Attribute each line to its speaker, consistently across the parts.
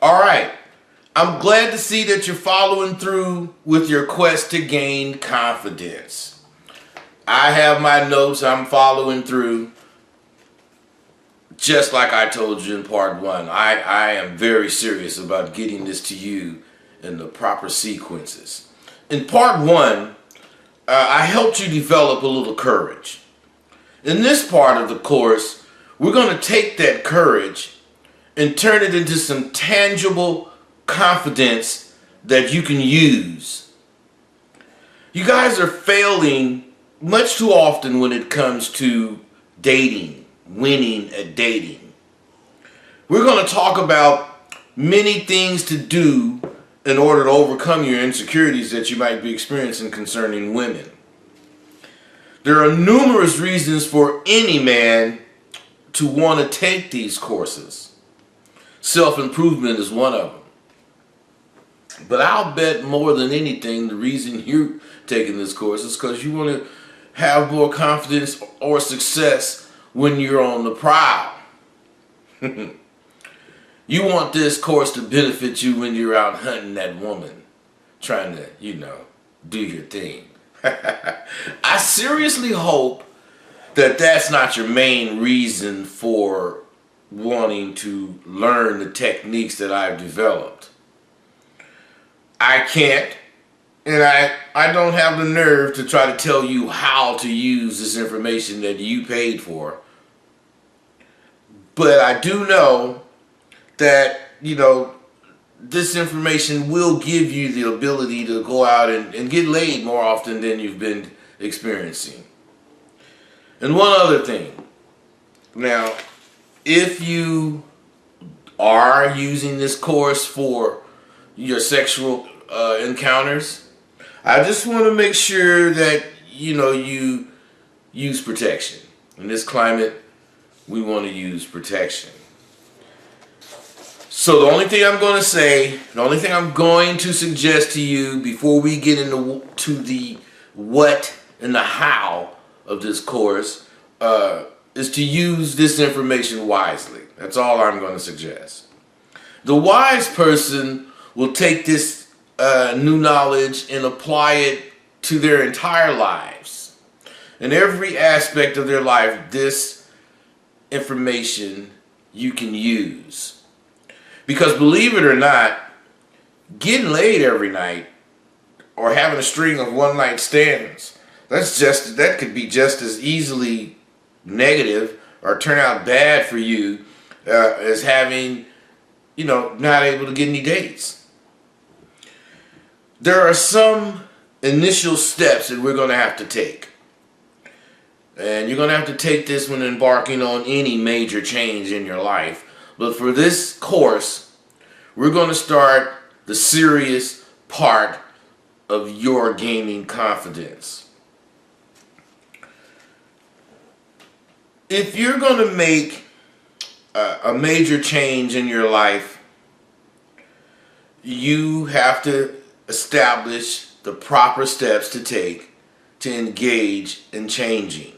Speaker 1: All right. I'm glad to see that you're following through with your quest to gain confidence. I have my notes. I'm following through. Just like I told you in part one, I am very serious about getting this to you in the proper sequences. In part one, I helped you develop a little courage. In this part of the course, we're going to take that courage and turn it into some tangible confidence that you can use. You guys are failing much too often when it comes to dating, winning at dating. We're going to talk about many things to do in order to overcome your insecurities that you might be experiencing concerning women. There are numerous reasons for any man to want to take these courses. Self-improvement is one of them. But I'll bet more than anything the reason you're taking this course is because you want to have more confidence or success when you're on the prowl. You want this course to benefit you when you're out hunting that woman, trying to, do your thing. I seriously hope that that's not your main reason for wanting to learn the techniques that I've developed. I can't, and I don't have the nerve to try to tell you how to use this information that you paid for. But I do know that, this information will give you the ability to go out and get laid more often than you've been experiencing. And one other thing. Now, if you are using this course for your sexual encounters, I just want to make sure that, you use protection. In this climate, we want to use protection. So the only thing I'm going to say, the only thing I'm going to suggest to you before we get into the what and the how of this course is to use this information wisely. That's all I'm going to suggest. The wise person will take this new knowledge and apply it to their entire lives. In every aspect of their life, this information you can use. Because believe it or not, getting laid every night or having a string of one-night stands, that could be just as easily negative or turn out bad for you as having, not able to get any dates. There are some initial steps that we're going to have to take. And you're going to have to take this when embarking on any major change in your life. But for this course, we're going to start the serious part of your gaining confidence. If you're going to make a major change in your life, you have to establish the proper steps to take to engage in changing.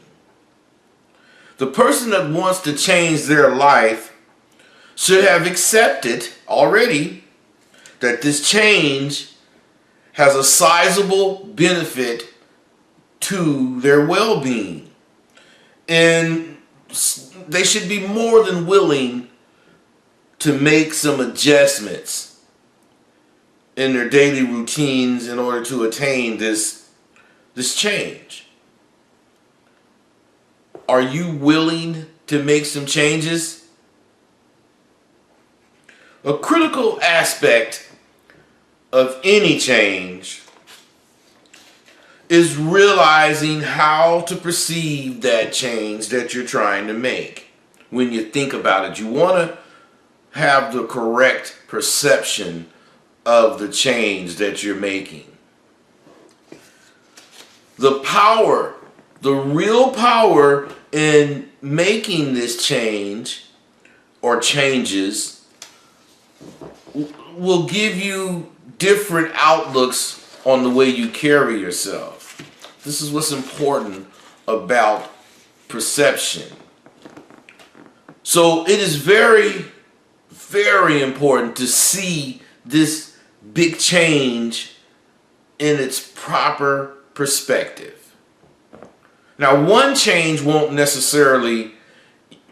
Speaker 1: The person that wants to change their life should have accepted already that this change has a sizable benefit to their well-being. And they should be more than willing to make some adjustments in their daily routines in order to attain this change. Are you willing to make some changes? A critical aspect of any change is realizing how to perceive that change that you're trying to make. When you think about it, you want to have the correct perception of the change that you're making. The power, the real power in making this change or changes will give you different outlooks on the way you carry yourself. This is what's important about perception. So it is very very important to see this big change in its proper perspective. Now, one change won't necessarily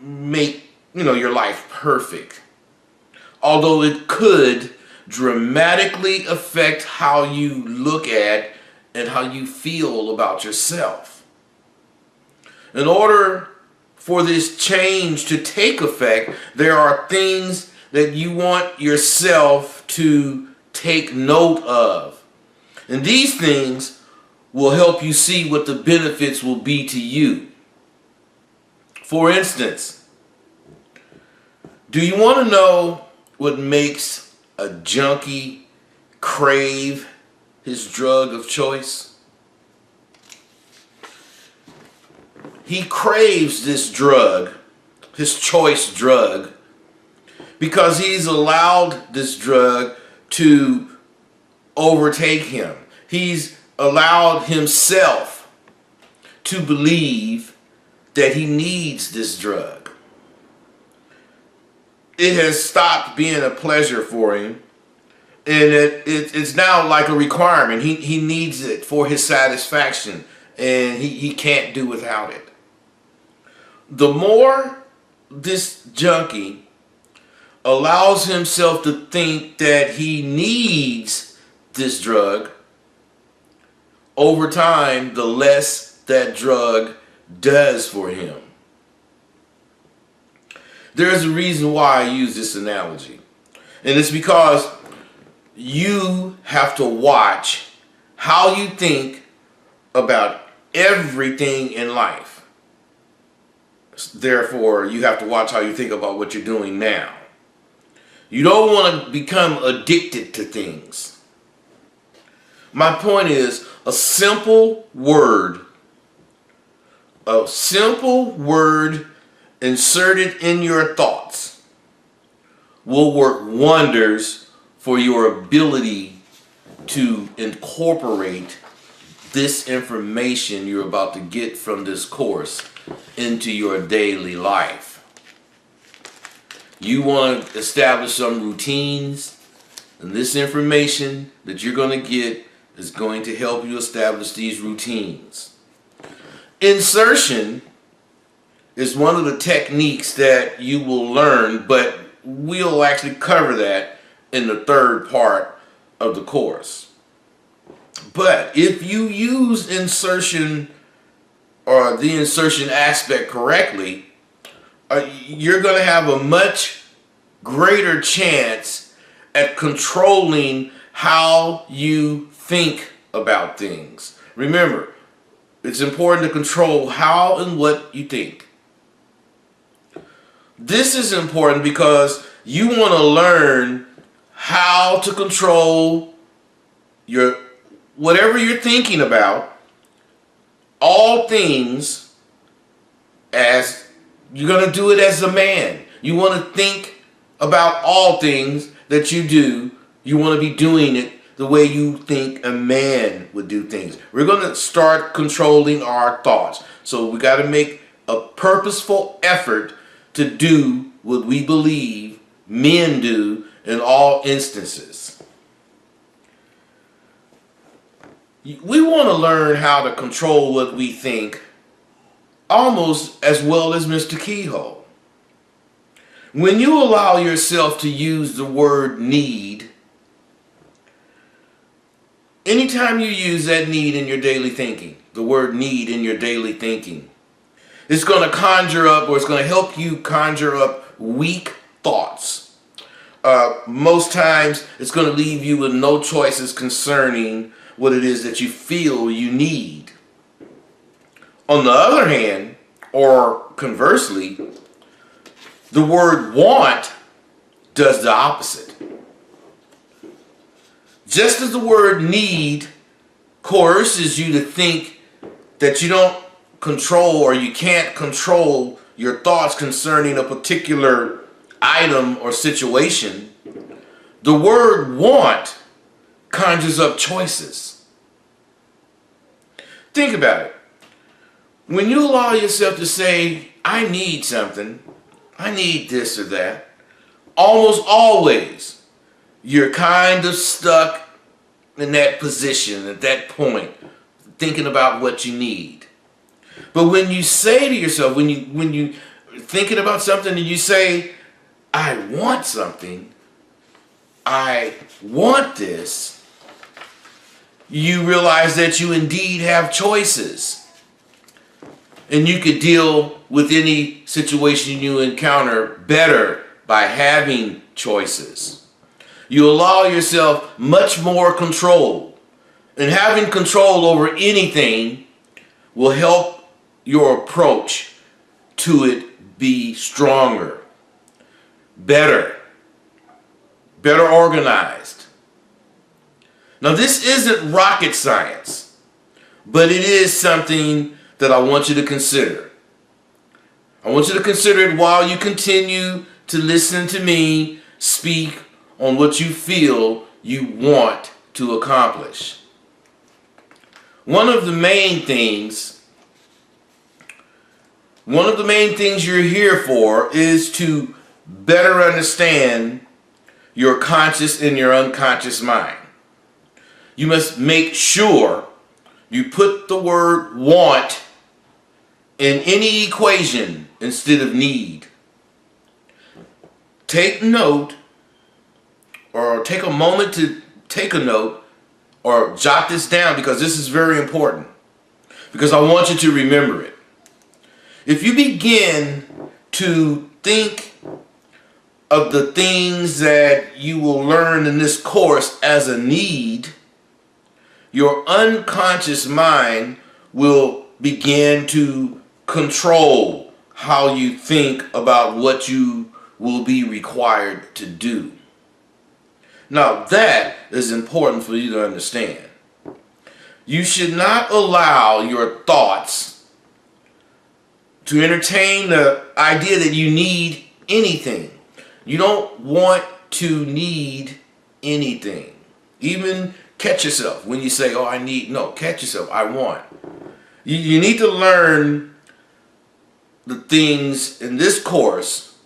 Speaker 1: make, your life perfect, although it could dramatically affect how you look at and how you feel about yourself. In order for this change to take effect, there are things that you want yourself to take note of. And these things will help you see what the benefits will be to you. For instance, do you want to know what makes a junkie crave his drug of choice? He craves this drug, his choice drug, because he's allowed this drug to overtake him. He's allowed himself to believe that he needs this drug. It has stopped being a pleasure for him, and it's now like a requirement. He needs it for his satisfaction, and he can't do without it. The more this junkie allows himself to think that he needs this drug, over time, the less that drug does for him. There's a reason why I use this analogy. And it's because you have to watch how you think about everything in life. Therefore, you have to watch how you think about what you're doing now. You don't want to become addicted to things. My point is, a simple word inserted in your thoughts will work wonders for your ability to incorporate this information you're about to get from this course into your daily life. You want to establish some routines, and this information that you're going to get is going to help you establish these routines. Insertion is one of the techniques that you will learn, but we'll actually cover that in the third part of the course. But if you use insertion or the insertion aspect correctly, you're going to have a much greater chance at controlling how you think about things. Remember, it's important to control how and what you think. This is important because you want to learn how to control whatever you're thinking about, all things, as you're going to do it as a man. You want to think about all things that you do. You want to be doing it the way you think a man would do things. We're going to start controlling our thoughts. So we got to make a purposeful effort to do what we believe men do in all instances. We want to learn how to control what we think almost as well as Mr. Keyhole. When you allow yourself to use the word need, anytime you use that need in your daily thinking, the word need in your daily thinking, it's going to conjure up, or it's going to help you conjure up weak thoughts. Most times, it's going to leave you with no choices concerning what it is that you feel you need. On the other hand, or conversely, the word want does the opposite. Just as the word need coerces you to think that you don't control or you can't control your thoughts concerning a particular item or situation, the word want conjures up choices. Think about it. When you allow yourself to say, I need something, I need this or that, almost always you're kind of stuck in that position at that point, thinking about what you need. But when you say to yourself, when you thinking about something and you say, I want something, I want this, you realize that you indeed have choices. And you could deal with any situation you encounter better by having choices. You allow yourself much more control. And having control over anything will help your approach to it be stronger, better organized. Now, this isn't rocket science, but it is something that I want you to consider. I want you to consider it while you continue to listen to me speak on what you feel you want to accomplish. One of the main things you're here for is to better understand your conscious and your unconscious mind. You must make sure you put the word want in any equation instead of need. Take note, or take a moment to take a note, or jot this down, because this is very important, because I want you to remember it. If you begin to think of the things that you will learn in this course as a need, your unconscious mind will begin to control how you think about what you will be required to do. Now, that is important for you to understand. You should not allow your thoughts to entertain the idea that you need anything. You don't want to need anything. Even catch yourself when you say, oh, I need. No, catch yourself. I want. You need to learn the things in this course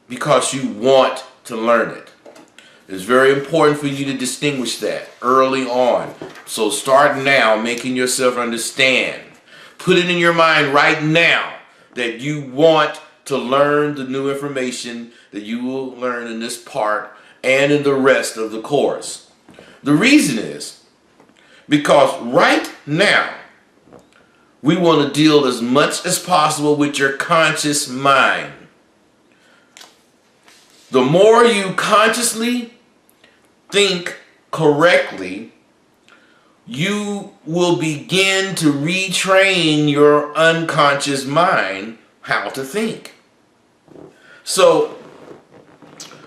Speaker 1: because you want to learn it. It's very important for you to distinguish that early on. So start now making yourself understand. Put it in your mind right now that you want to learn the new information that you will learn in this part and in the rest of the course. The reason is because right now we want to deal as much as possible with your conscious mind. The more you consciously think correctly, you will begin to retrain your unconscious mind how to think. So,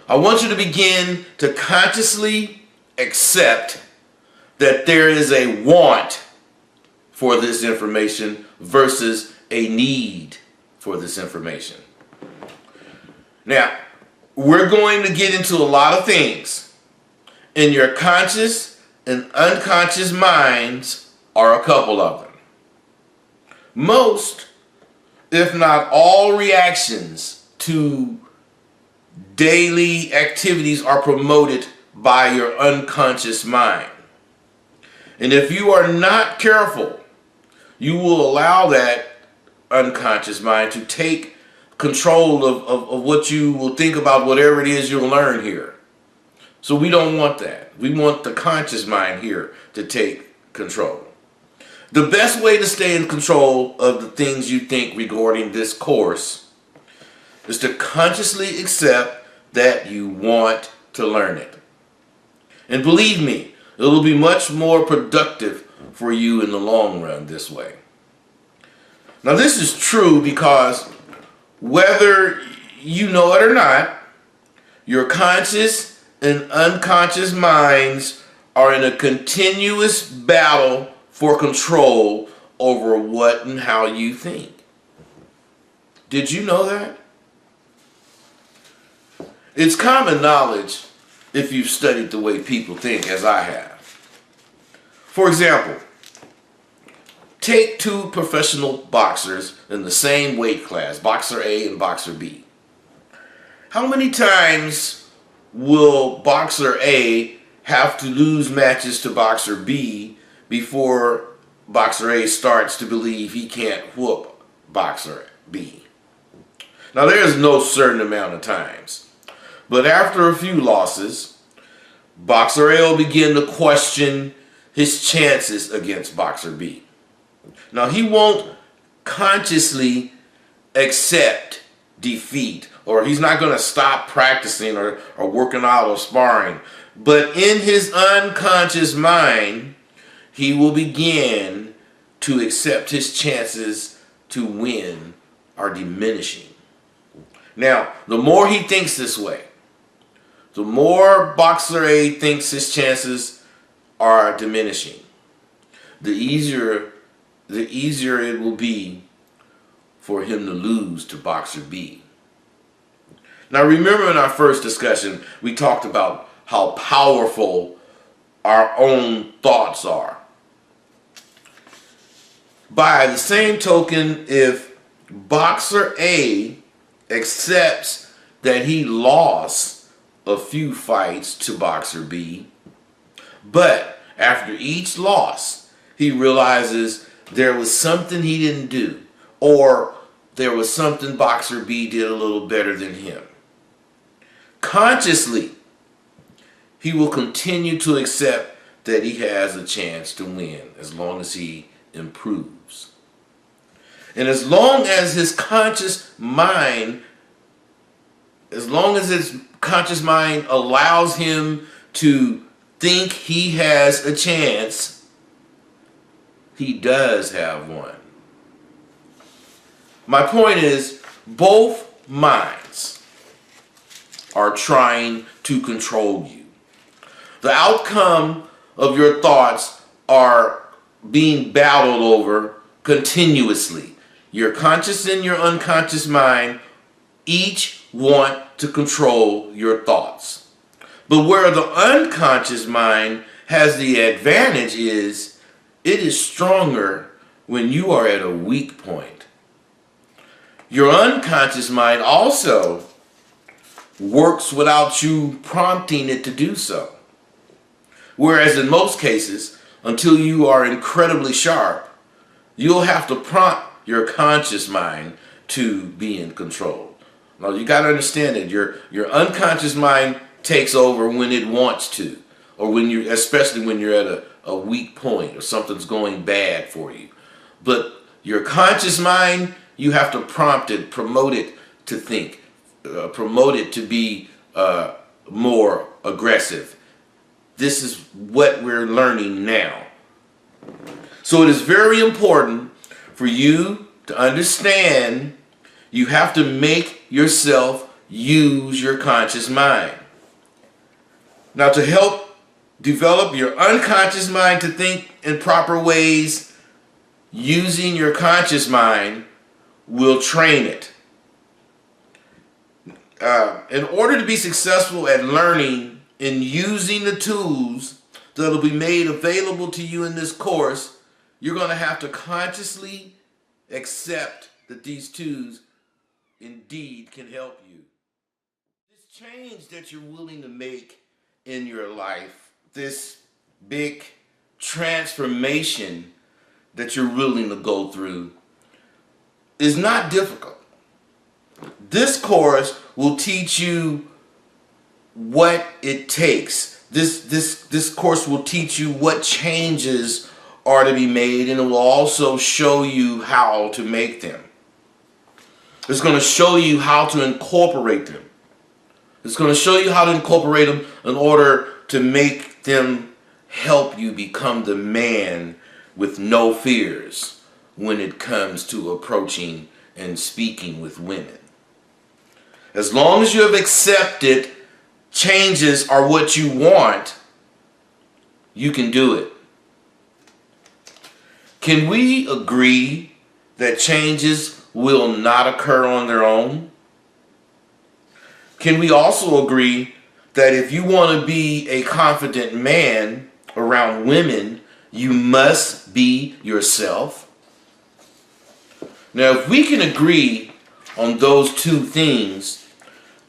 Speaker 1: I want you to begin to consciously accept that there is a want for this information versus a need for this information. Now, we're going to get into a lot of things. And your conscious and unconscious minds are a couple of them. Most, if not all, reactions to daily activities are promoted by your unconscious mind. And if you are not careful, you will allow that unconscious mind to take control of what you will think about whatever it is you'll learn here. So we don't want that. We want the conscious mind here to take control. The best way to stay in control of the things you think regarding this course is to consciously accept that you want to learn it. And believe me, it will be much more productive for you in the long run this way. Now, this is true because whether you know it or not, your conscious and unconscious minds are in a continuous battle for control over what and how you think. Did you know that? It's common knowledge if you've studied the way people think, as I have. For example, take two professional boxers in the same weight class, boxer A and boxer B. How many times will boxer A have to lose matches to boxer B before boxer A starts to believe he can't whoop boxer B? Now, there is no certain amount of times, but after a few losses, boxer A will begin to question his chances against boxer B. Now, he won't consciously accept defeat, or he's not going to stop practicing or working out or sparring. But in his unconscious mind, he will begin to accept his chances to win are diminishing. Now, the more he thinks this way, the more boxer A thinks his chances are diminishing, the easier it will be for him to lose to boxer B. Now, remember in our first discussion, we talked about how powerful our own thoughts are. By the same token, if boxer A accepts that he lost a few fights to boxer B, but after each loss, he realizes there was something he didn't do, or there was something boxer B did a little better than him. Consciously, he will continue to accept that he has a chance to win as long as he improves. And as long as his conscious mind allows him to think he has a chance, he does have one. My point is, both minds are trying to control you. The outcome of your thoughts are being battled over continuously. Your conscious and your unconscious mind each want to control your thoughts. But where the unconscious mind has the advantage is, it is stronger when you are at a weak point. Your unconscious mind also works without you prompting it to do so. Whereas in most cases, until you are incredibly sharp, you'll have to prompt your conscious mind to be in control. Now, you got to understand that your unconscious mind takes over when it wants to, or especially when you're at a weak point or something's going bad for you. But your conscious mind, you have to prompt it, promote it to think, promote it to be more aggressive. This is what we're learning now. So it is very important for you to understand you have to make yourself use your conscious mind. Now, to help develop your unconscious mind to think in proper ways, using your conscious mind will train it. In order to be successful at learning and using the tools that will be made available to you in this course, you're going to have to consciously accept that these tools indeed can help you. This change that you're willing to make in your life, this big transformation that you're willing to go through, is not difficult. This course will teach you what it takes. This course will teach you what changes are to be made, and it will also show you how to make them. It's going to show you how to incorporate them. It's going to show you how to incorporate them in order to make them help you become the man with no fears when it comes to approaching and speaking with women. As long as you have accepted changes are what you want, you can do it. Can we agree that changes will not occur on their own? Can we also agree that if you want to be a confident man around women, you must be yourself? Now, if we can agree on those two things,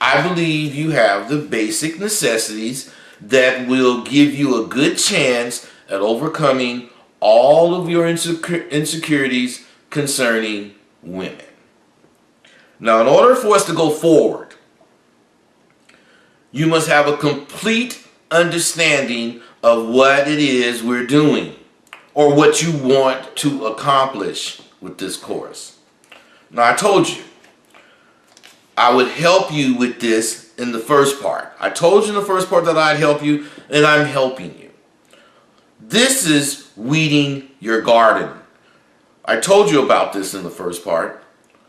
Speaker 1: I believe you have the basic necessities that will give you a good chance at overcoming all of your insecurities concerning women. Now, in order for us to go forward, you must have a complete understanding of what it is we're doing or what you want to accomplish with this course. Now, I told you I would help you with this in the first part. I told you in the first part that I'd help you, and I'm helping you. This is weeding your garden. I told you about this in the first part,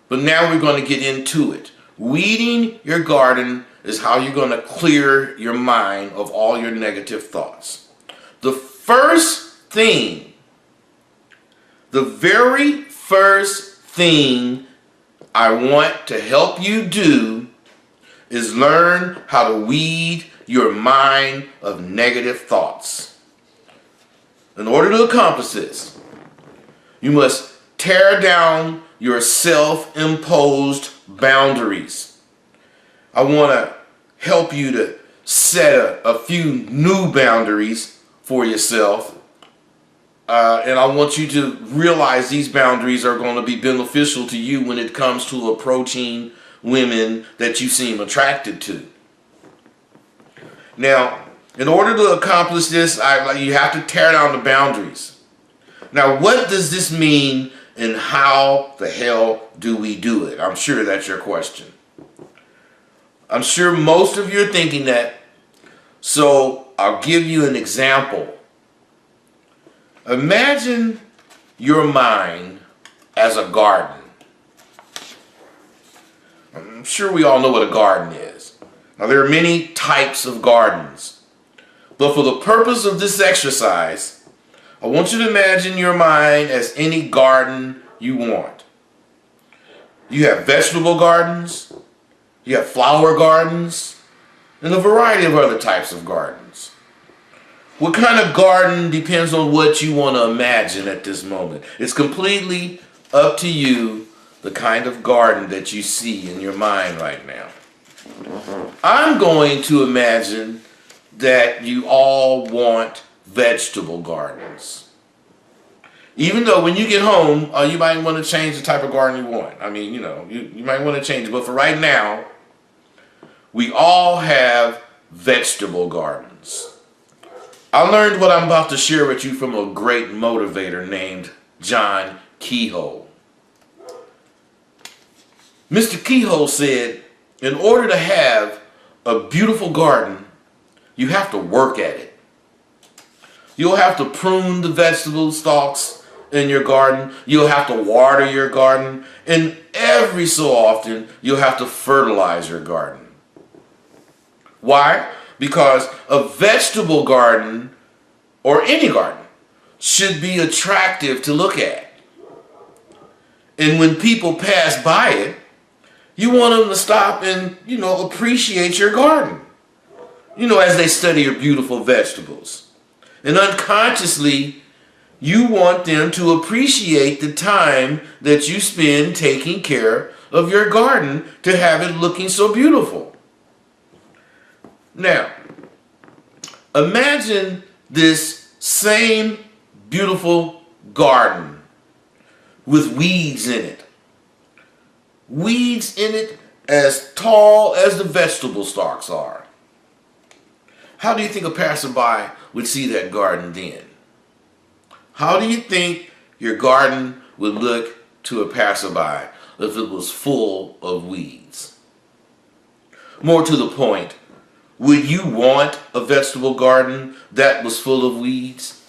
Speaker 1: but now we're going to get into it. Weeding your garden is how you're going to clear your mind of all your negative thoughts. The very first thing I want to help you do is learn how to weed your mind of negative thoughts. In order to accomplish this, you must tear down your self-imposed boundaries. I want to help you to set a few new boundaries for yourself. And I want you to realize these boundaries are going to be beneficial to you when it comes to approaching women that you seem attracted to. Now, in order to accomplish this, you have to tear down the boundaries. Now, what does this mean and how the hell do we do it? I'm sure that's your question. I'm sure most of you are thinking that, so I'll give you an example. Imagine your mind as a garden. I'm sure we all know what a garden is. Now, there are many types of gardens. But for the purpose of this exercise, I want you to imagine your mind as any garden you want. You have vegetable gardens, you have flower gardens, and a variety of other types of gardens. What kind of garden depends on what you want to imagine at this moment. It's completely up to you, the kind of garden that you see in your mind right now. I'm going to imagine that you all want vegetable gardens. Even though when you get home, you might want to change the type of garden you want. I mean, you might want to change it. But for right now, we all have vegetable gardens. I learned what I'm about to share with you from a great motivator named John Kehoe. Mr. Kehoe said, in order to have a beautiful garden, you have to work at it. You'll have to prune the vegetable stalks in your garden. You'll have to water your garden. And every so often, you'll have to fertilize your garden. Why? Because a vegetable garden, or any garden, should be attractive to look at. And when people pass by it, you want them to stop and, appreciate your garden. As they study your beautiful vegetables. And unconsciously, you want them to appreciate the time that you spend taking care of your garden to have it looking so beautiful. Now, imagine this same beautiful garden with weeds in it. Weeds in it as tall as the vegetable stalks are. How do you think a passerby would see that garden then? How do you think your garden would look to a passerby if it was full of weeds? More to the point, would you want a vegetable garden that was full of weeds?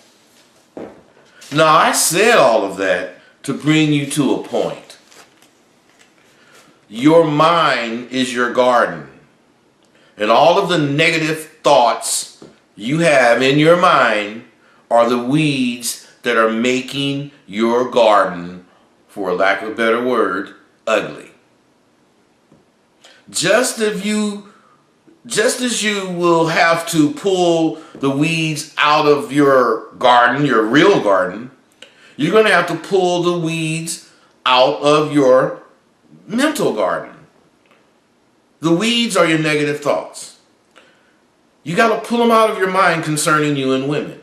Speaker 1: Now, I said all of that to bring you to a point. Your mind is your garden. And all of the negative thoughts you have in your mind are the weeds that are making your garden, for lack of a better word, ugly. Just as you will have to pull the weeds out of your garden, your real garden, you're going to have to pull the weeds out of your mental garden. The weeds are your negative thoughts. You got to pull them out of your mind concerning you and women.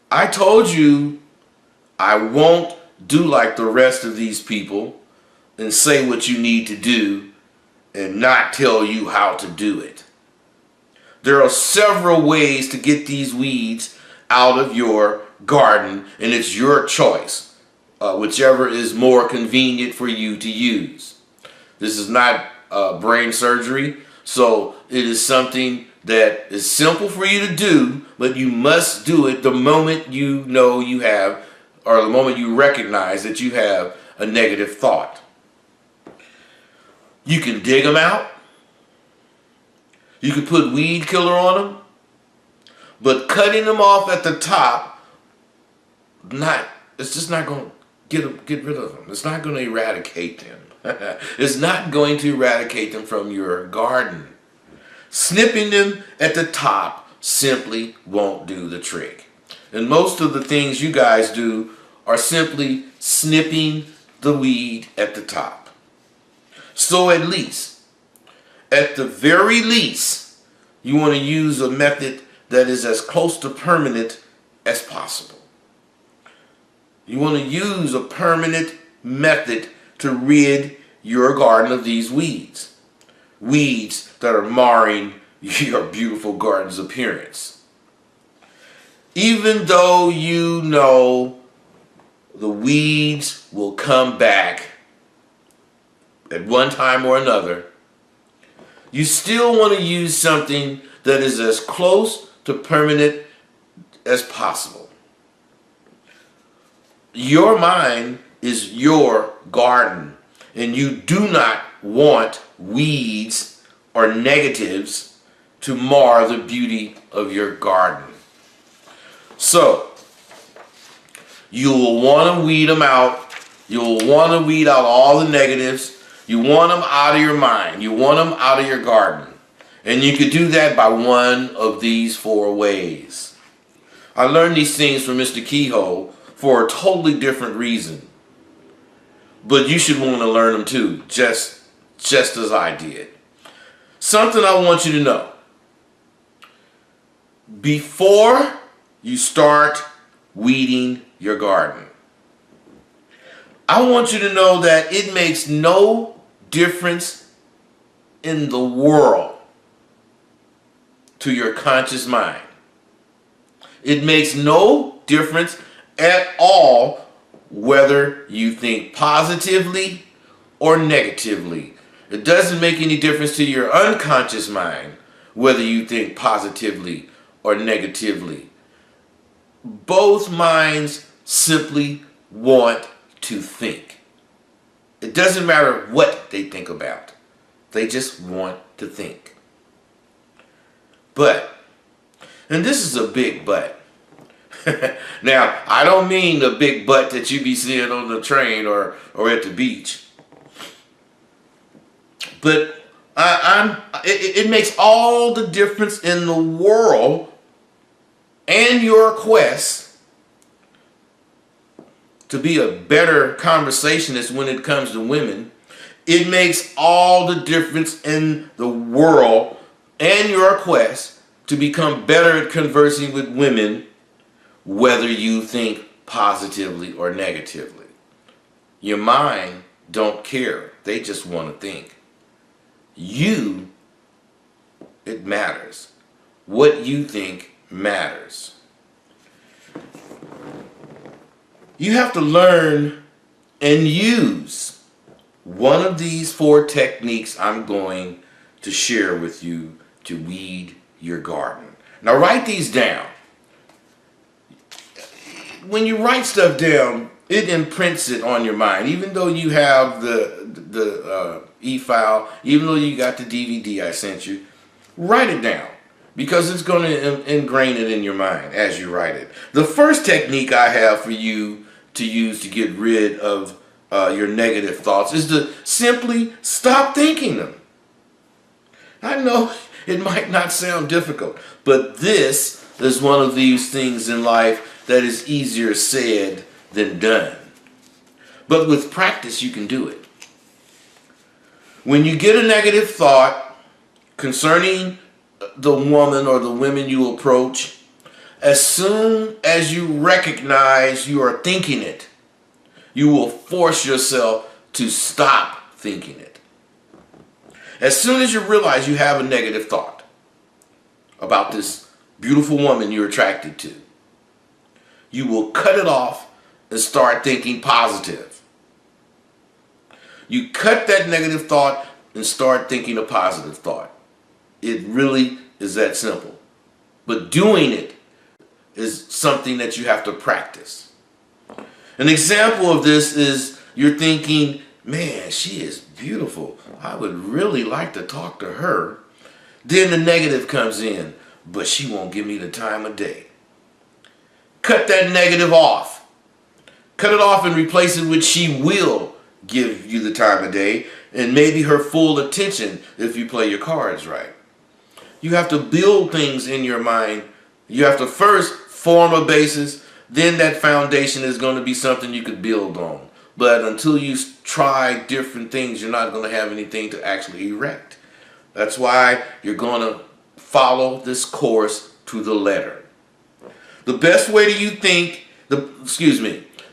Speaker 1: I told you I won't do like the rest of these people and say what you need to do and not tell you how to do it. There are several ways to get these weeds out of your garden, and it's your choice, whichever is more convenient for you to use. This is not brain surgery, so it is something that is simple for you to do, but you must do it the moment you know you have, or the moment you recognize that you have a negative thought. You can dig them out. You can put weed killer on them, but cutting them off at the top, it's just not going to get rid of them. It's not going to eradicate them. It's not going to eradicate them from your garden. Snipping them at the top simply won't do the trick. And most of the things you guys do are simply snipping the weed at the top. So at the very least, you want to use a method that is as close to permanent as possible. You want to use a permanent method to rid your garden of these weeds. Weeds that are marring your beautiful garden's appearance. Even though you know the weeds will come back at one time or another, you still want to use something that is as close to permanent as possible. Your mind is your garden, and you do not want weeds or negatives to mar the beauty of your garden. So, you will want to weed them out. You'll want to weed out all the negatives. You want them out of your mind. You want them out of your garden. And you could do that by one of these 4 ways. I learned these things from Mr. Kehoe for a totally different reason. But you should want to learn them too, just as I did. Something I want you to know. Before you start weeding your garden, I want you to know that it makes no difference in the world to your conscious mind. It makes no difference at all whether you think positively or negatively. It doesn't make any difference to your unconscious mind whether you think positively or negatively. Both minds simply want to think. It doesn't matter what they think about. They just want to think. But, and this is a big but. Now, I don't mean the big butt that you be seeing on the train or at the beach. But it makes all the difference in the world and your quest to be a better conversationist when it comes to women. It makes all the difference in the world and your quest to become better at conversing with women, whether you think positively or negatively. Your mind don't care. They just want to think. You, it matters. What you think matters. You have to learn and use one of these 4 techniques I'm going to share with you to weed your garden. Now write these down. When you write stuff down, it imprints it on your mind. Even though you have the e-file, even though you got the DVD I sent you, write it down because it's going to ingrain it in your mind as you write it. The first technique I have for you to use to get rid of your negative thoughts is to simply stop thinking them. I know it might not sound difficult, but this is one of these things in life that is easier said than done. But with practice, you can do it. When you get a negative thought concerning the woman or the women you approach, as soon as you recognize you are thinking it, you will force yourself to stop thinking it. As soon as you realize you have a negative thought about this beautiful woman you're attracted to, you will cut it off and start thinking positive. You cut that negative thought and start thinking a positive thought. It really is that simple. But doing it is something that you have to practice. An example of this is you're thinking, man, she is beautiful. I would really like to talk to her. Then the negative comes in, but she won't give me the time of day. Cut that negative off. Cut it off and replace it with she will give you the time of day and maybe her full attention if you play your cards right. You have to build things in your mind. You have to first form a basis, then that foundation is going to be something you could build on. But until you try different things, you're not going to have anything to actually erect. That's why you're going to follow this course to the letter. The best way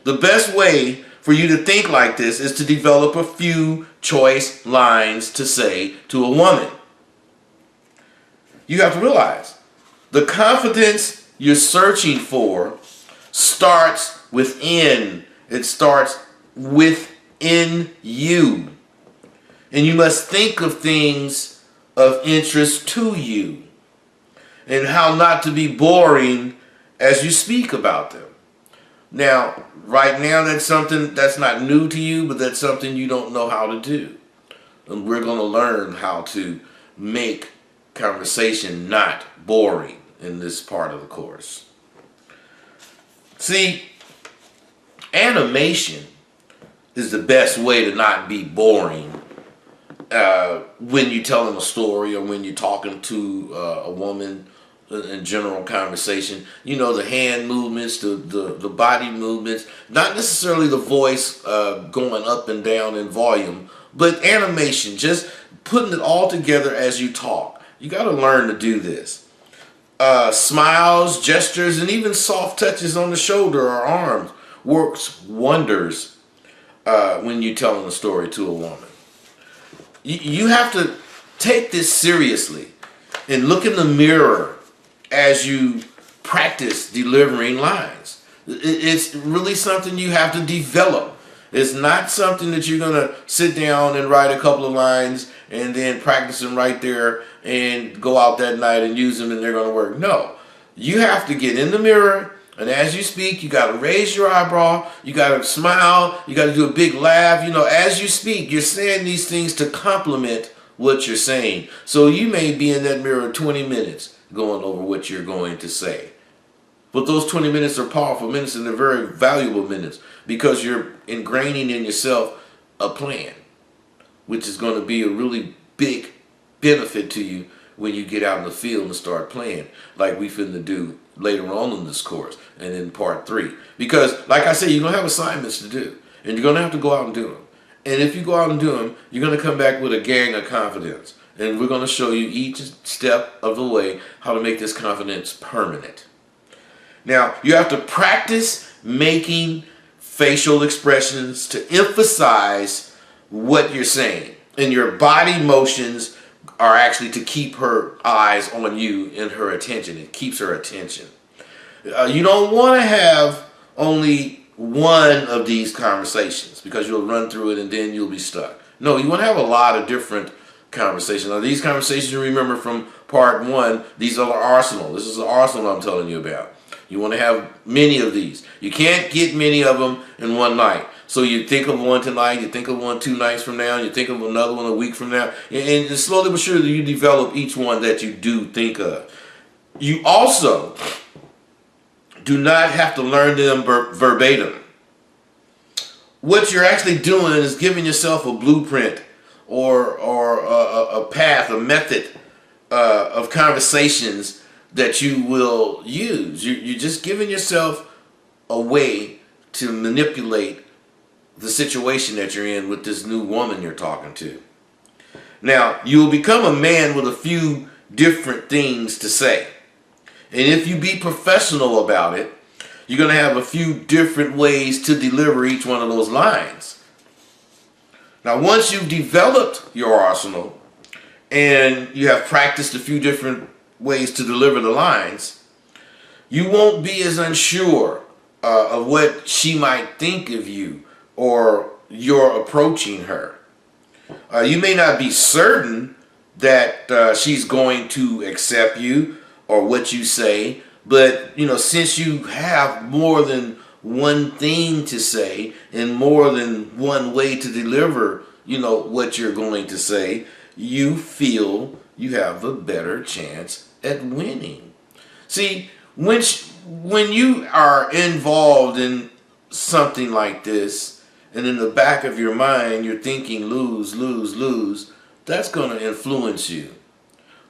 Speaker 1: the best way for you to think like this is to develop a few choice lines to say to a woman. You have to realize the confidence you're searching for starts within. It starts within you. And you must think of things of interest to you and how not to be boring as you speak about them. Now, right now, that's something that's not new to you, but that's something you don't know how to do. And we're going to learn how to make conversation not boring in this part of the course. See, animation is the best way to not be boring when you're telling a story or when you're talking to a woman in general conversation. You know, the hand movements, the body movements, not necessarily the voice going up and down in volume, but animation, just putting it all together as you talk. You got to learn to do this. Smiles, gestures, and even soft touches on the shoulder or arms works wonders when you're telling a story to a woman. You have to take this seriously and look in the mirror as you practice delivering lines. It's really something you have to develop. It's not something that you're going to sit down and write a couple of lines and then practice them right there and go out that night and use them and they're going to work. No, you have to get in the mirror, and as you speak, you got to raise your eyebrow, you got to smile, you got to do a big laugh. You know, as you speak, you're saying these things to complement what you're saying. So you may be in that mirror 20 minutes going over what you're going to say. But those 20 minutes are powerful minutes, and they're very valuable minutes because you're ingraining in yourself a plan, which is going to be a really big benefit to you when you get out in the field and start playing like we finna do later on in this course and in part 3. Because, like I said, you're going to have assignments to do, and you're going to have to go out and do them. And if you go out and do them, you're going to come back with a gang of confidence. And we're going to show you each step of the way how to make this confidence permanent. Now, you have to practice making facial expressions to emphasize what you're saying. And your body motions are actually to keep her eyes on you and her attention. It keeps her attention. You don't want to have only one of these conversations because you'll run through it and then you'll be stuck. No, you want to have a lot of different conversations. Now, these conversations you remember from part 1, these are the arsenal. This is the arsenal I'm telling you about. You want to have many of these. You can't get many of them in one night. So you think of one tonight, you think of one 2 nights from now, you think of another one a week from now, and slowly but surely you develop each one that you do think of. You also do not have to learn them verbatim. What you're actually doing is giving yourself a blueprint or a path, a method of conversations that you will use. You're just giving yourself a way to manipulate the situation that you're in with this new woman you're talking to. Now, you'll become a man with a few different things to say. And if you be professional about it, you're going to have a few different ways to deliver each one of those lines. Now, once you've developed your arsenal and you have practiced a few different ways to deliver the lines, you won't be as unsure of what she might think of you or you're approaching her. You may not be certain that she's going to accept you or what you say, but since you have more than one thing to say and more than one way to deliver what you're going to say, you feel you have a better chance at winning. See, when you are involved in something like this, and in the back of your mind you're thinking lose, lose, lose, that's going to influence you.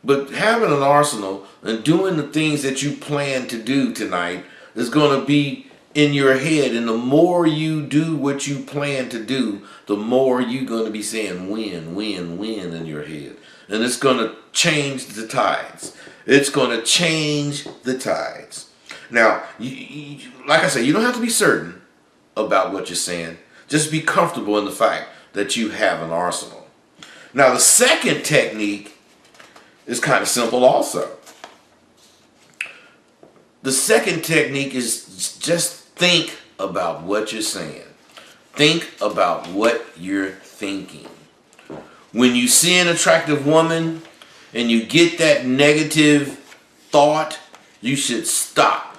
Speaker 1: But having an arsenal and doing the things that you plan to do tonight is going to be in your head. And the more you do what you plan to do, the more you're going to be saying win, win, win in your head. And it's going to change the tides. It's going to change the tides. Now, like I said, you don't have to be certain about what you're saying. Just be comfortable in the fact that you have an arsenal. Now, the second technique is kind of simple also. The second technique is just think about what you're saying. Think about what you're thinking. When you see an attractive woman and you get that negative thought, you should stop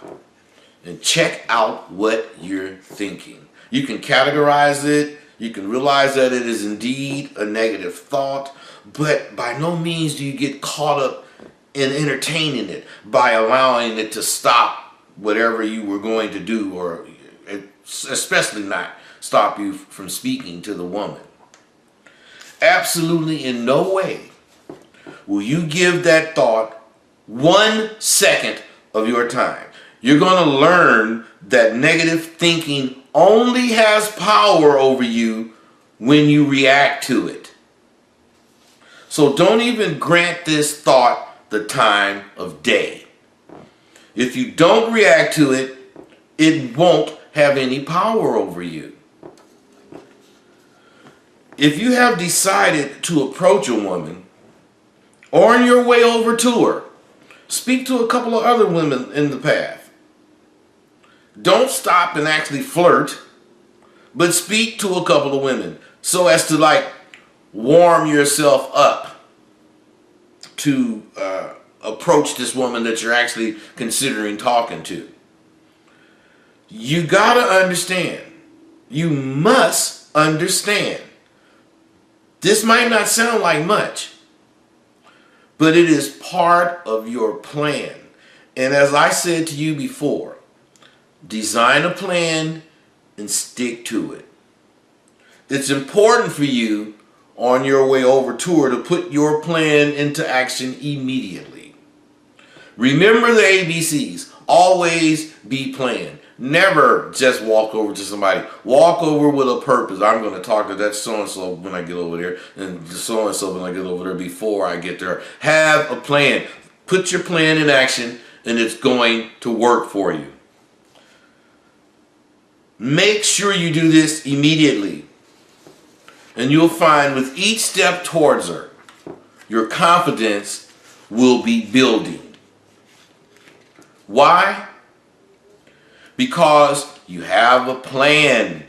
Speaker 1: and check out what you're thinking. You can categorize it. You can realize that it is indeed a negative thought, but by no means do you get caught up in entertaining it by allowing it to stop whatever you were going to do, or especially not stop you from speaking to the woman. Absolutely in no way will you give that thought 1 second of your time. You're going to learn that negative thinking only has power over you when you react to it. So don't even grant this thought the time of day. If you don't react to it, it won't have any power over you. If you have decided to approach a woman, or on your way over to her, speak to a couple of other women in the path. Don't stop and actually flirt, but speak to a couple of women so as to warm yourself up to approach this woman that you're actually considering talking to. You gotta understand. You must understand. This might not sound like much, but it is part of your plan. And as I said to you before, design a plan and stick to it. It's important for you on your way over to her to put your plan into action immediately. Remember the ABCs. Always be planned. Never just walk over to somebody. Walk over with a purpose. I'm going to talk to that so-and-so when I get over there, and so-and-so when I get over there before I get there. Have a plan. Put your plan in action, and it's going to work for you. Make sure you do this immediately. And you'll find with each step towards her, your confidence will be building. Why? Because you have a plan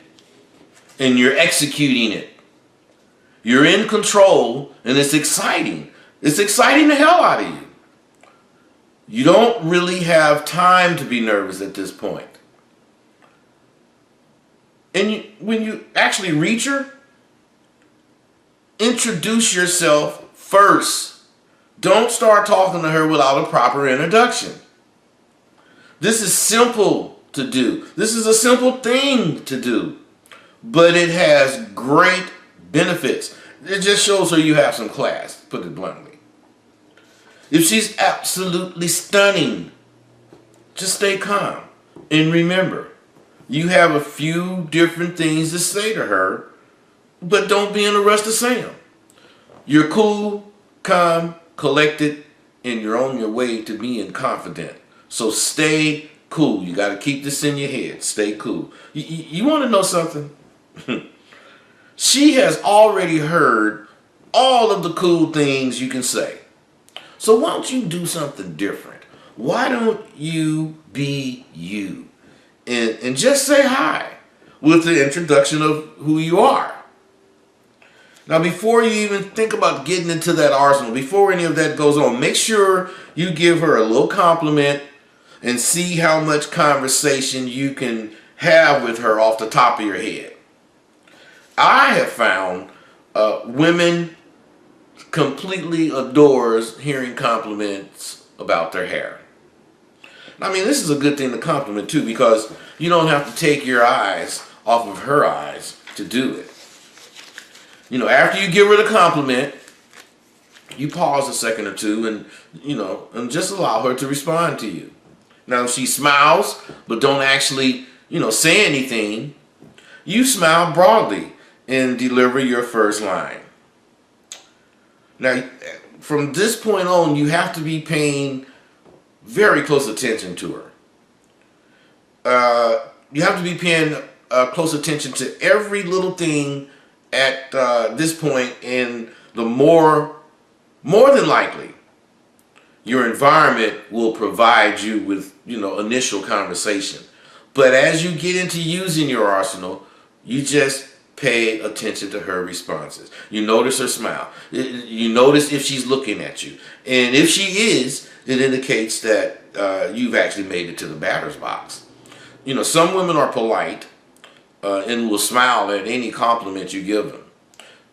Speaker 1: and you're executing it. You're in control and it's exciting. It's exciting the hell out of you. You don't really have time to be nervous at this point. And when you actually reach her, introduce yourself first. Don't start talking to her without a proper introduction. This is simple to do. This is a simple thing to do. But it has great benefits. It just shows her you have some class, to put it bluntly. If she's absolutely stunning, just stay calm. And remember, you have a few different things to say to her, but don't be in a rush to say them. You're cool, calm, collected, and you're on your way to being confident. So stay cool. You got to keep this in your head. Stay cool. You want to know something? She has already heard all of the cool things you can say. So why don't you do something different? Why don't you be you? And just say hi with the introduction of who you are. Now, before you even think about getting into that arsenal, before any of that goes on, make sure you give her a little compliment and see how much conversation you can have with her off the top of your head. I have found women completely adores hearing compliments about their hair. I mean, this is a good thing to compliment too, because you don't have to take your eyes off of her eyes to do it. You know, after you give her the compliment, you pause a second or two and just allow her to respond to you. Now, if she smiles but don't actually, say anything, you smile broadly and deliver your first line. Now, from this point on, you have to be paying very close attention to her. You have to be paying close attention to every little thing at this point, and the more than likely, your environment will provide you with, initial conversation. But as you get into using your arsenal, you just pay attention to her responses. You notice her smile. You notice if she's looking at you. And if she is, it indicates that you've actually made it to the batter's box. Some women are polite and will smile at any compliment you give them.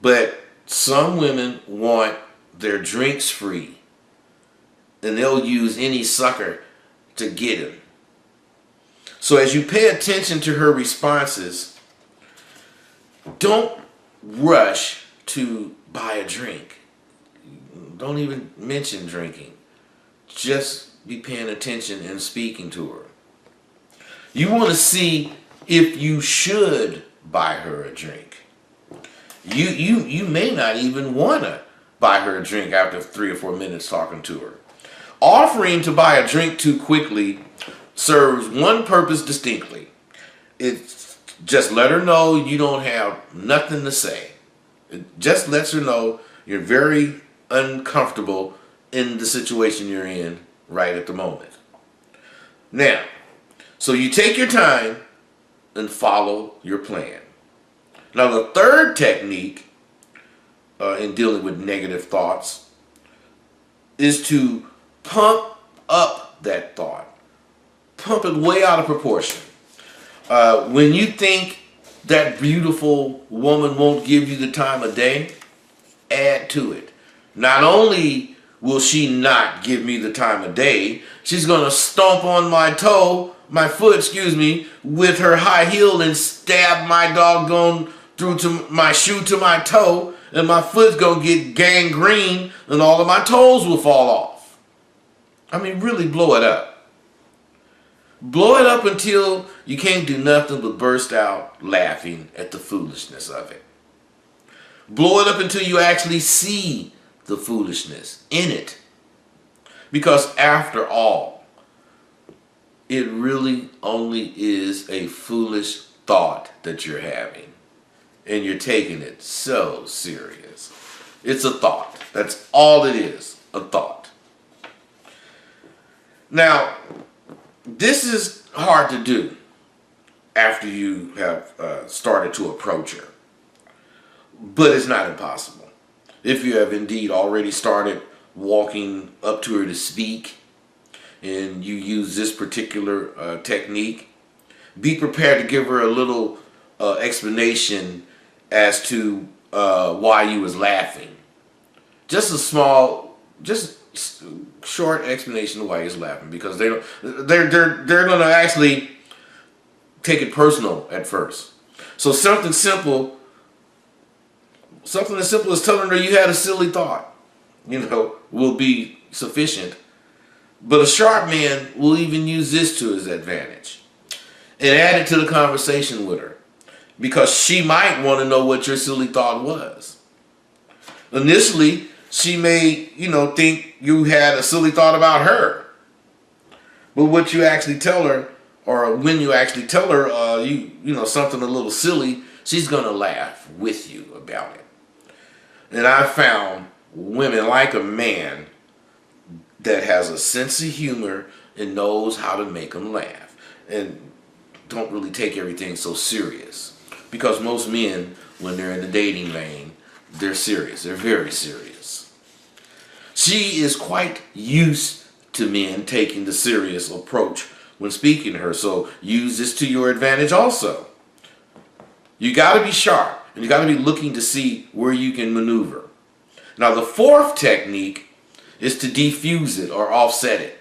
Speaker 1: But some women want their drinks free, and they'll use any sucker to get him. So as you pay attention to her responses, don't rush to buy a drink. Don't even mention drinking. Just be paying attention and speaking to her. You want to see if you should buy her a drink. You may not even want to buy her a drink after 3 or 4 minutes talking to her. Offering to buy a drink too quickly serves one purpose distinctly. It's just let her know you don't have nothing to say. It just lets her know you're very uncomfortable in the situation you're in right at the moment. Now, so you take your time and follow your plan. Now, the third technique in dealing with negative thoughts is to pump up that thought. Pump it way out of proportion. When you think that beautiful woman won't give you the time of day, add to it. Not only will she not give me the time of day, she's going to stomp on my foot, with her high heel and stab my doggone through to my shoe to my toe, and my foot's going to get gangrene and all of my toes will fall off. I mean, really blow it up. Blow it up until you can't do nothing but burst out laughing at the foolishness of it. Blow it up until you actually see the foolishness in it. Because after all, it really only is a foolish thought that you're having. And you're taking it so serious. It's a thought. That's all it is, a thought. Now, this is hard to do after you have started to approach her. But it's not impossible. If you have indeed already started walking up to her to speak, and you use this particular technique, be prepared to give her a little explanation as to why you was laughing. Just a small, short explanation of why he's laughing, because they're going to actually take it personal at first. So something as simple as telling her you had a silly thought, will be sufficient. But a sharp man will even use this to his advantage and add it to the conversation with her, because she might want to know what your silly thought was. Initially, she may, think you had a silly thought about her. But what you actually tell her, or when you actually tell her, something a little silly, she's going to laugh with you about it. And I found women like a man that has a sense of humor and knows how to make them laugh. And don't really take everything so serious. Because most men, when they're in the dating lane, they're serious. They're very serious. She is quite used to men taking the serious approach when speaking to her. So use this to your advantage also. You got to be sharp. And you got to be looking to see where you can maneuver. Now the fourth technique is to defuse it or offset it.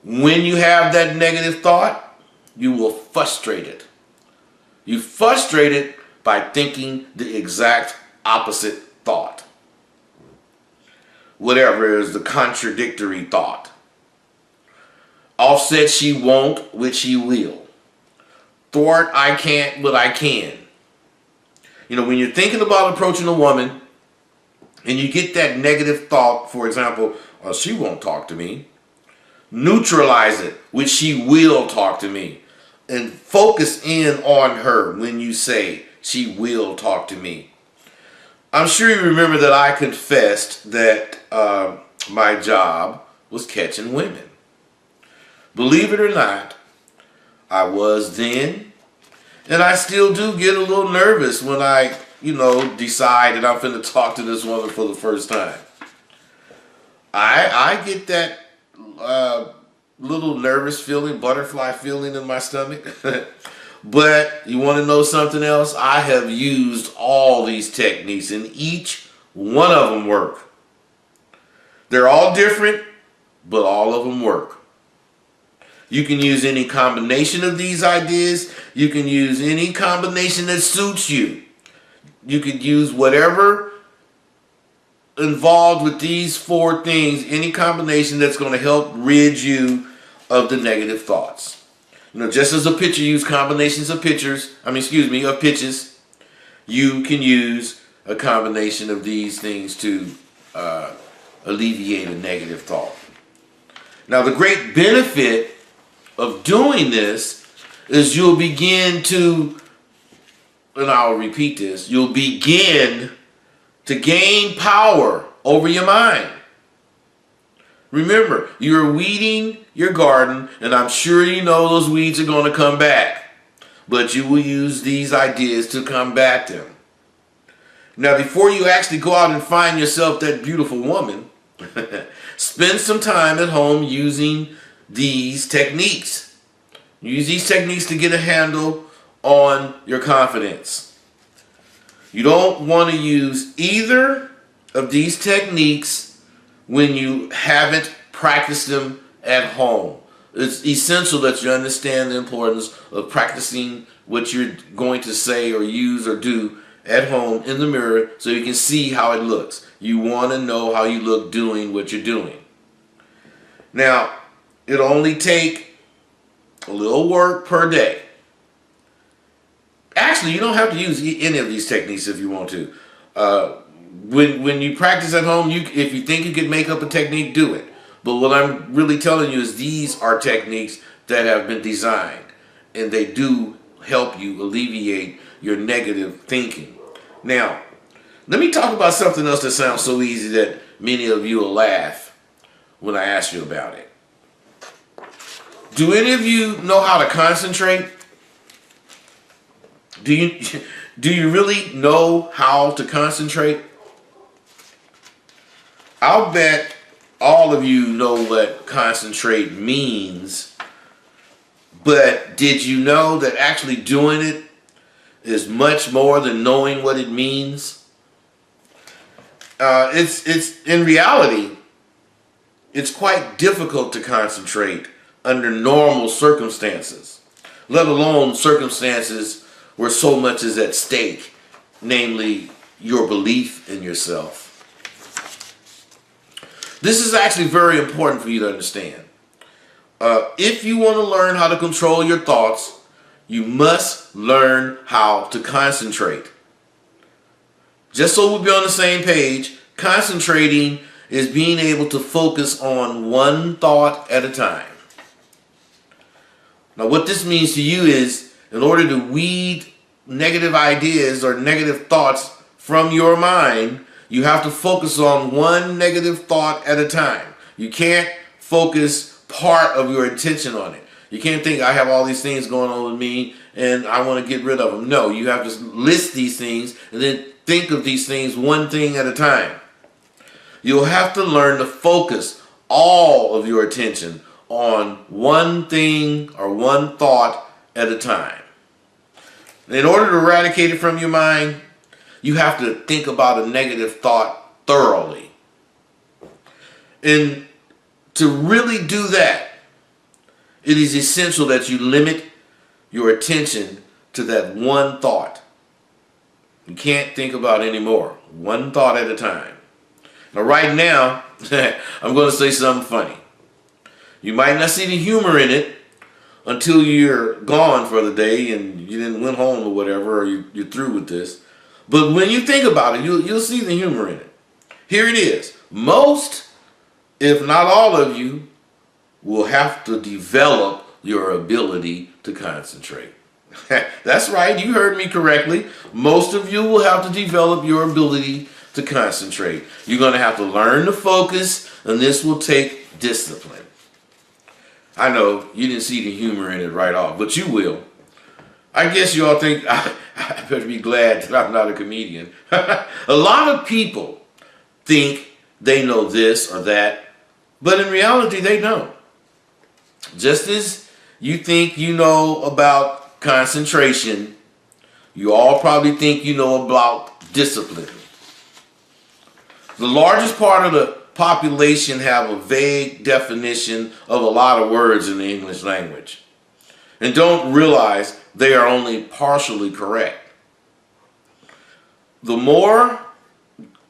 Speaker 1: When you have that negative thought, you will frustrate it. You frustrate it by thinking the exact opposite thought. Whatever is the contradictory thought. Offset she won't, which she will. Thwart I can't, but I can. When you're thinking about approaching a woman and you get that negative thought, for example, oh, she won't talk to me. Neutralize it, which she will talk to me. And focus in on her when you say she will talk to me. I'm sure you remember that I confessed that my job was catching women. Believe it or not, I was then, and I still do get a little nervous when I, decide that I'm finna talk to this woman for the first time. I get that little nervous feeling, butterfly feeling in my stomach. But you want to know something else? I have used all these techniques, and each one of them work. They're all different, but all of them work. You can use any combination of these ideas. You can use any combination that suits you. You could use whatever involved with these four things, any combination that's going to help rid you of the negative thoughts. Just as a pitcher uses combinations of pitches, you can use a combination of these things to alleviate a negative thought. Now, the great benefit of doing this is you'll begin to, and I'll repeat this, you'll begin to gain power over your mind. Remember, you're weeding your garden, and I'm sure you know those weeds are going to come back. But you will use these ideas to combat them. Now, before you actually go out and find yourself that beautiful woman, spend some time at home using these techniques. Use these techniques to get a handle on your confidence. You don't want to use either of these techniques when you haven't practiced them at home. It's essential that you understand the importance of practicing what you're going to say or use or do at home in the mirror so you can see how it looks. You want to know how you look doing what you're doing. Now, it'll only take a little work per day. Actually, you don't have to use any of these techniques if you want to. When you practice at home, if you think you can make up a technique, do it. But what I'm really telling you is these are techniques that have been designed, and they do help you alleviate your negative thinking. Now, let me talk about something else that sounds so easy that many of you will laugh when I ask you about it. Do any of you know how to concentrate? Do you really know how to concentrate? I'll bet all of you know what concentrate means, but did you know that actually doing it is much more than knowing what it means? It's in reality, it's quite difficult to concentrate under normal circumstances, let alone circumstances where so much is at stake, namely your belief in yourself. This is actually very important for you to understand. If you want to learn how to control your thoughts, you must learn how to concentrate. Just so we'll be on the same page, concentrating is being able to focus on one thought at a time. Now, what this means to you is, in order to weed negative ideas or negative thoughts from your mind, you have to focus on one negative thought at a time. You can't focus part of your attention on it. You can't think, I have all these things going on with me and I want to get rid of them. No, you have to list these things and then think of these things one thing at a time. You'll have to learn to focus all of your attention on one thing or one thought at a time. In order to eradicate it from your mind, you have to think about a negative thought thoroughly. And to really do that, it is essential that you limit your attention to that one thought. You can't think about any more. One thought at a time. Now, right now, I'm going to say something funny. You might not see the humor in it until you're gone for the day and you didn't went home or whatever, or you're through with this. But when you think about it, you'll see the humor in it. Here it is. Most, if not all of you, will have to develop your ability to concentrate. That's right, you heard me correctly. Most of you will have to develop your ability to concentrate. You're going to have to learn to focus, and this will take discipline. I know you didn't see the humor in it right off, but you will. I guess you all think I better be glad that I'm not a comedian. A lot of people think they know this or that, but in reality they don't. Just as you think you know about concentration, you all probably think you know about discipline. The largest part of the population have a vague definition of a lot of words in the English language and don't realize they are only partially correct. The more,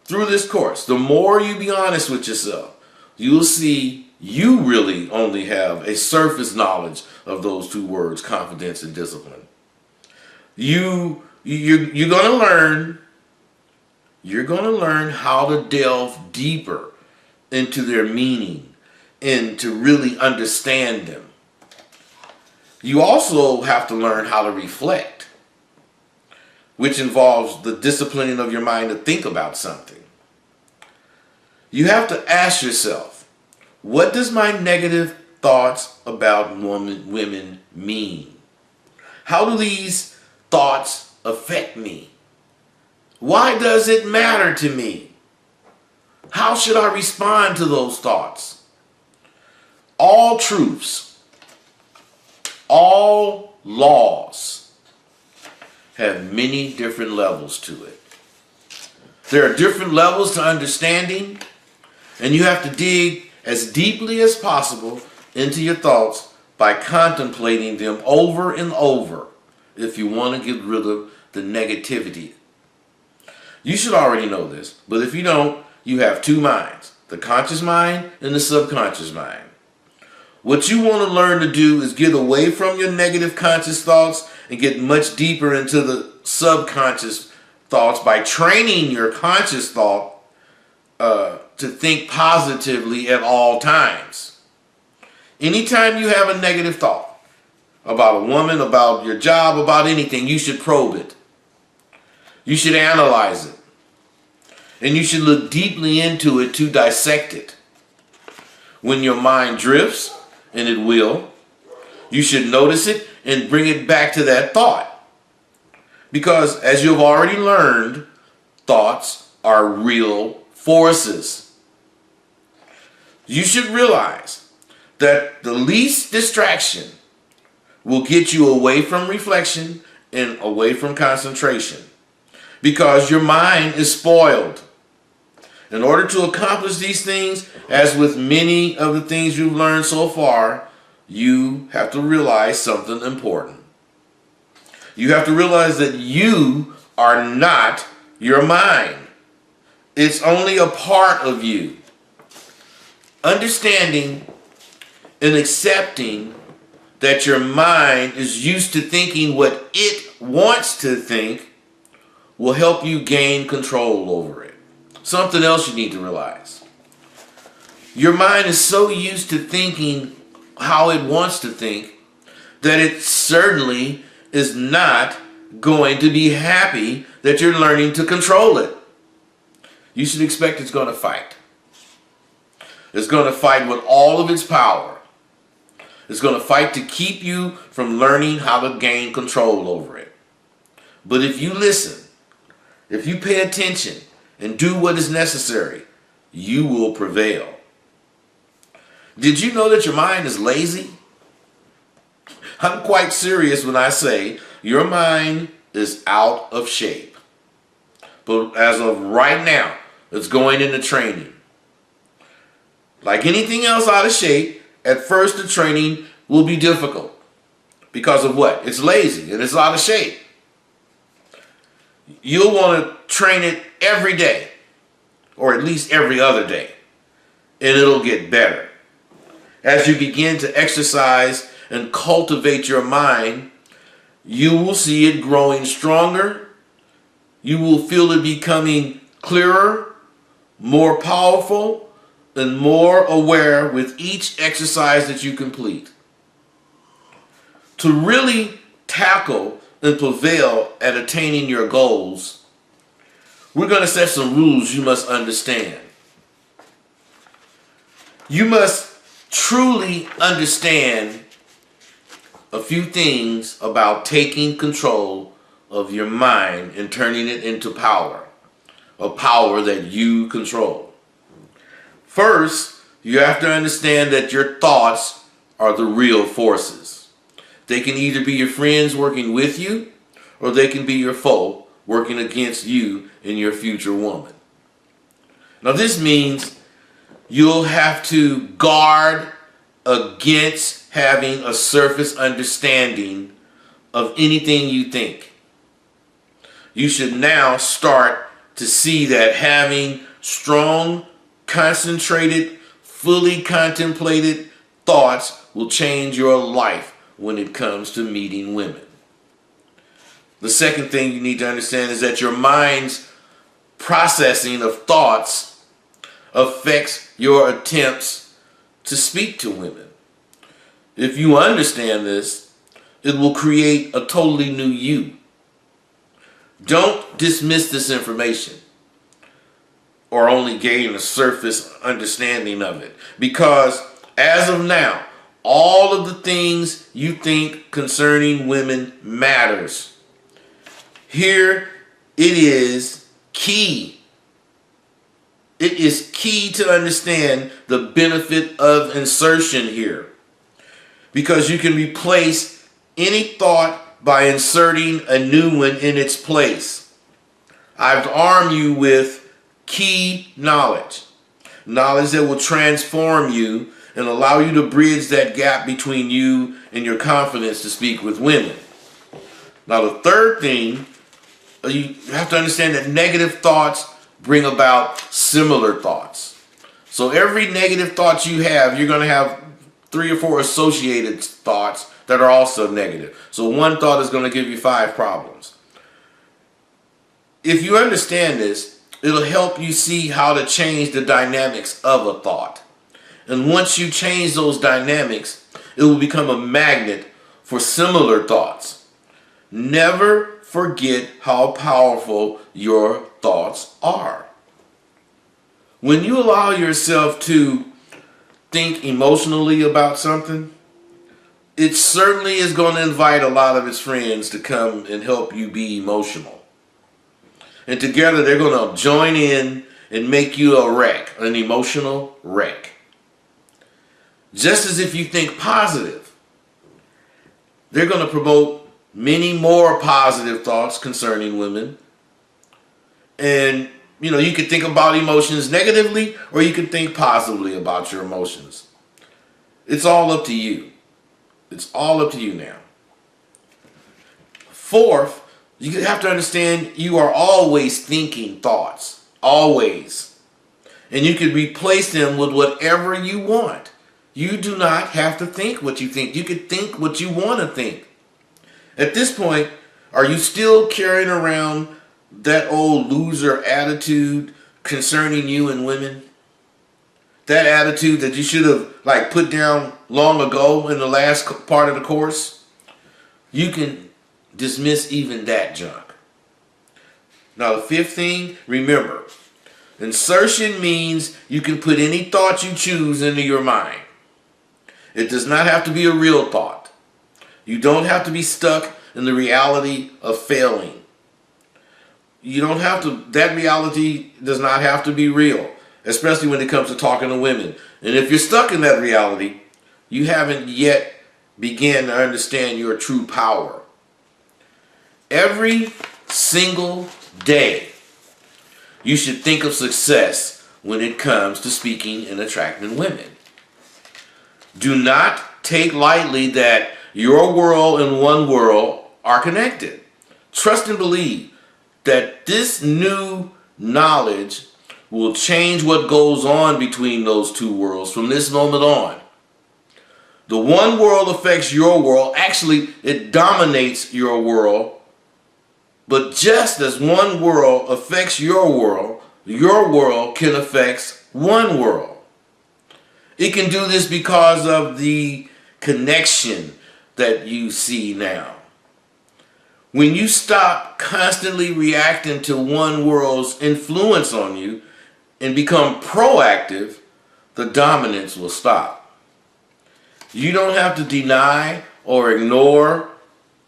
Speaker 1: through this course, the more you be honest with yourself, you'll see you really only have a surface knowledge of those two words, confidence and discipline. You're going to learn. You're going to learn how to delve deeper into their meaning and to really understand them. You also have to learn how to reflect, which involves the disciplining of your mind to think about something. You have to ask yourself, what does my negative thoughts about women mean? How do these thoughts affect me? Why does it matter to me? How should I respond to those thoughts? All truths, all laws have many different levels to it. There are different levels to understanding, and you have to dig as deeply as possible into your thoughts by contemplating them over and over if you want to get rid of the negativity. You should already know this, but if you don't, you have two minds, the conscious mind and the subconscious mind. What you want to learn to do is get away from your negative conscious thoughts and get much deeper into the subconscious thoughts by training your conscious thought to think positively at all times. Anytime you have a negative thought about a woman, about your job, about anything, you should probe it. You should analyze it. And you should look deeply into it to dissect it. When your mind drifts, and it will, you should notice it and bring it back to that thought. Because as you've already learned, thoughts are real forces. You should realize that the least distraction will get you away from reflection and away from concentration. Because your mind is spoiled. In order to accomplish these things, as with many of the things you've learned so far, you have to realize something important. You have to realize that you are not your mind. It's only a part of you. Understanding and accepting that your mind is used to thinking what it wants to think will help you gain control over it. Something else you need to realize. Your mind is so used to thinking how it wants to think that it certainly is not going to be happy that you're learning to control it. You should expect it's going to fight. It's going to fight with all of its power. It's going to fight to keep you from learning how to gain control over it. But if you listen, if you pay attention and do what is necessary, you will prevail. Did you know that your mind is lazy? I'm quite serious when I say your mind is out of shape. But as of right now, it's going into training. Like anything else out of shape, at first the training will be difficult. Because of what? It's lazy and it's out of shape. You'll want to train it every day, or at least every other day, and it'll get better. As you begin to exercise and cultivate your mind, you will see it growing stronger. You will feel it becoming clearer, more powerful, and more aware with each exercise that you complete. To really tackle and prevail at attaining your goals, we're going to set some rules you must understand. You must truly understand a few things about taking control of your mind and turning it into power, a power that you control. First, you have to understand that your thoughts are the real forces. They can either be your friends working with you, or they can be your foe working against you and your future woman. Now this means you'll have to guard against having a surface understanding of anything you think. You should now start to see that having strong, concentrated, fully contemplated thoughts will change your life when it comes to meeting women. The second thing you need to understand is that your mind's processing of thoughts affects your attempts to speak to women. If you understand this, it will create a totally new you. Don't dismiss this information or only gain a surface understanding of it, because as of now, all of the things you think concerning women matters. Here it is key. It is key to understand the benefit of insertion here, because you can replace any thought by inserting a new one in its place. I've armed you with key knowledge. Knowledge that will transform you and allow you to bridge that gap between you and your confidence to speak with women. Now the third thing, you have to understand that negative thoughts bring about similar thoughts. So every negative thought you have, you're going to have 3 or 4 associated thoughts that are also negative. So one thought is going to give you 5 problems. If you understand this, it'll help you see how to change the dynamics of a thought. And once you change those dynamics, it will become a magnet for similar thoughts. Never forget how powerful your thoughts are. When you allow yourself to think emotionally about something, it certainly is going to invite a lot of its friends to come and help you be emotional. And together they're going to join in and make you a wreck, an emotional wreck. Just as if you think positive, they're going to promote many more positive thoughts concerning women. And, you can think about emotions negatively, or you can think positively about your emotions. It's all up to you. It's all up to you now. Fourth, you have to understand you are always thinking thoughts. Always. And you can replace them with whatever you want. You do not have to think what you think. You can think what you want to think. At this point, are you still carrying around that old loser attitude concerning you and women, that attitude that you should have like put down long ago in the last part of the course, you can dismiss even that junk. Now the fifth thing, remember, insertion means you can put any thought you choose into your mind. It does not have to be a real thought. You don't have to be stuck in the reality of failing. You don't have to, that reality does not have to be real, especially when it comes to talking to women. And if you're stuck in that reality, you haven't yet begun to understand your true power. Every single day, you should think of success when it comes to speaking and attracting women. Do not take lightly that your world and one world are connected. Trust and believe that this new knowledge will change what goes on between those two worlds from this moment on. The one world affects your world. Actually, it dominates your world. But just as one world affects your world can affect one world. It can do this because of the connection that you see now. When you stop constantly reacting to one world's influence on you and become proactive, the dominance will stop. You don't have to deny or ignore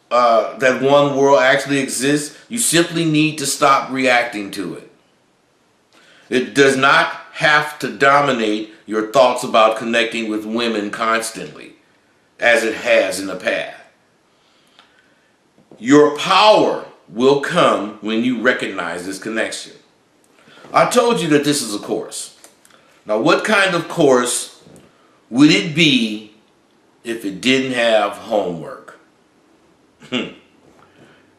Speaker 1: that one world actually exists. You simply need to stop reacting to it. It does not have to dominate your thoughts about connecting with women constantly, as it has in the past. Your power will come when you recognize this connection. I told you that this is a course. Now, what kind of course would it be if it didn't have homework?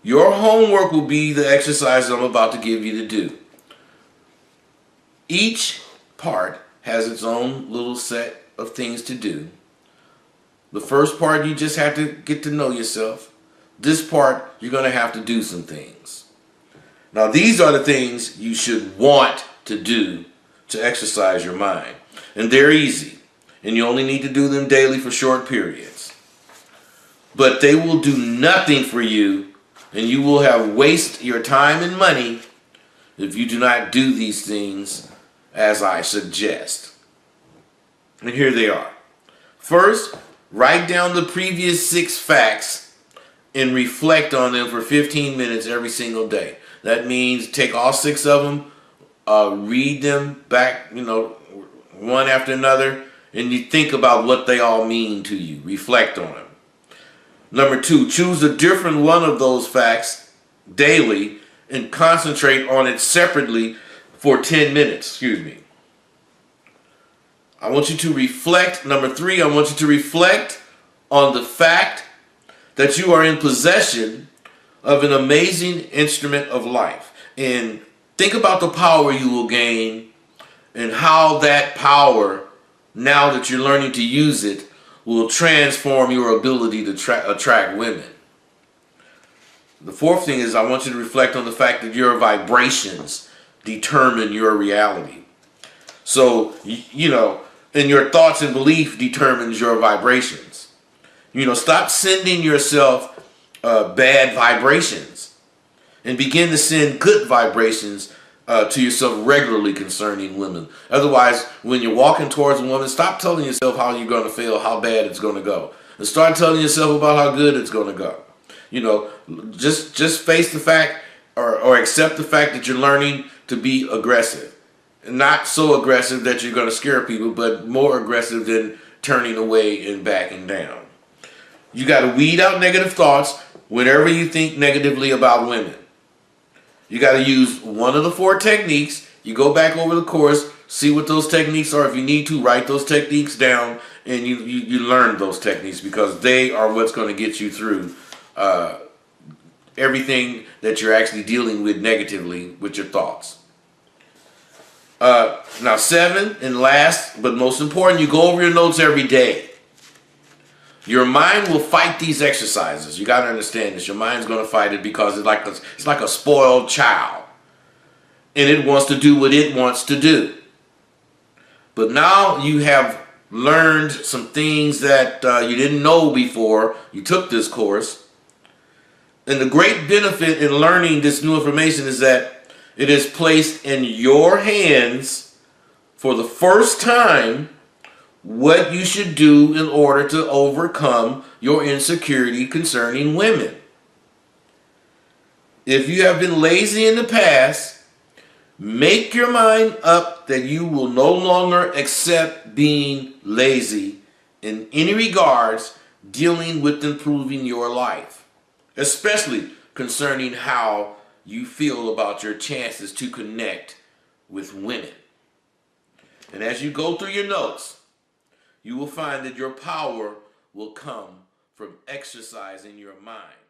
Speaker 1: Your homework will be the exercise I'm about to give you to do. Each part has its own little set of things to do. The first part, you just have to get to know yourself. This part, you're going to have to do some things. Now, these are the things you should want to do to exercise your mind. And they're easy. And you only need to do them daily for short periods. But they will do nothing for you, and you will have wasted your time and money if you do not do these things as I suggest. And here they are. First, write down the previous 6 facts and reflect on them for 15 minutes every single day. That means take all 6 of them, read them back, one after another, and you think about what they all mean to you. Reflect on them. Number 2, choose a different one of those facts daily and concentrate on it separately for 10 minutes. I want you to reflect. Number 3, I want you to reflect on the fact that you are in possession of an amazing instrument of life. And think about the power you will gain and how that power, now that you're learning to use it, will transform your ability to attract women. The 4th thing is I want you to reflect on the fact that your vibrations determine your reality. So, and your thoughts and belief determines your vibrations. Stop sending yourself bad vibrations and begin to send good vibrations to yourself regularly concerning women. Otherwise, when you're walking towards a woman, stop telling yourself how you're going to feel, how bad it's going to go. And start telling yourself about how good it's going to go. Just face the fact or accept the fact that you're learning to be aggressive. Not so aggressive that you're going to scare people, but more aggressive than turning away and backing down. You got to weed out negative thoughts whenever you think negatively about women. You got to use one of the 4 techniques. You go back over the course, see what those techniques are. If you need to, write those techniques down, and you learn those techniques because they are what's going to get you through everything that you're actually dealing with negatively with your thoughts. Now 7, and last but most important, you go over your notes every day. Your mind will fight these exercises. You got to understand this. Your mind's going to fight it because it's like a spoiled child. And it wants to do what it wants to do. But now you have learned some things that you didn't know before you took this course. And the great benefit in learning this new information is that it is placed in your hands for the first time what you should do in order to overcome your insecurity concerning women. If you have been lazy in the past, make your mind up that you will no longer accept being lazy in any regards dealing with improving your life, especially concerning how you feel about your chances to connect with women. And as you go through your notes, you will find that your power will come from exercising your mind.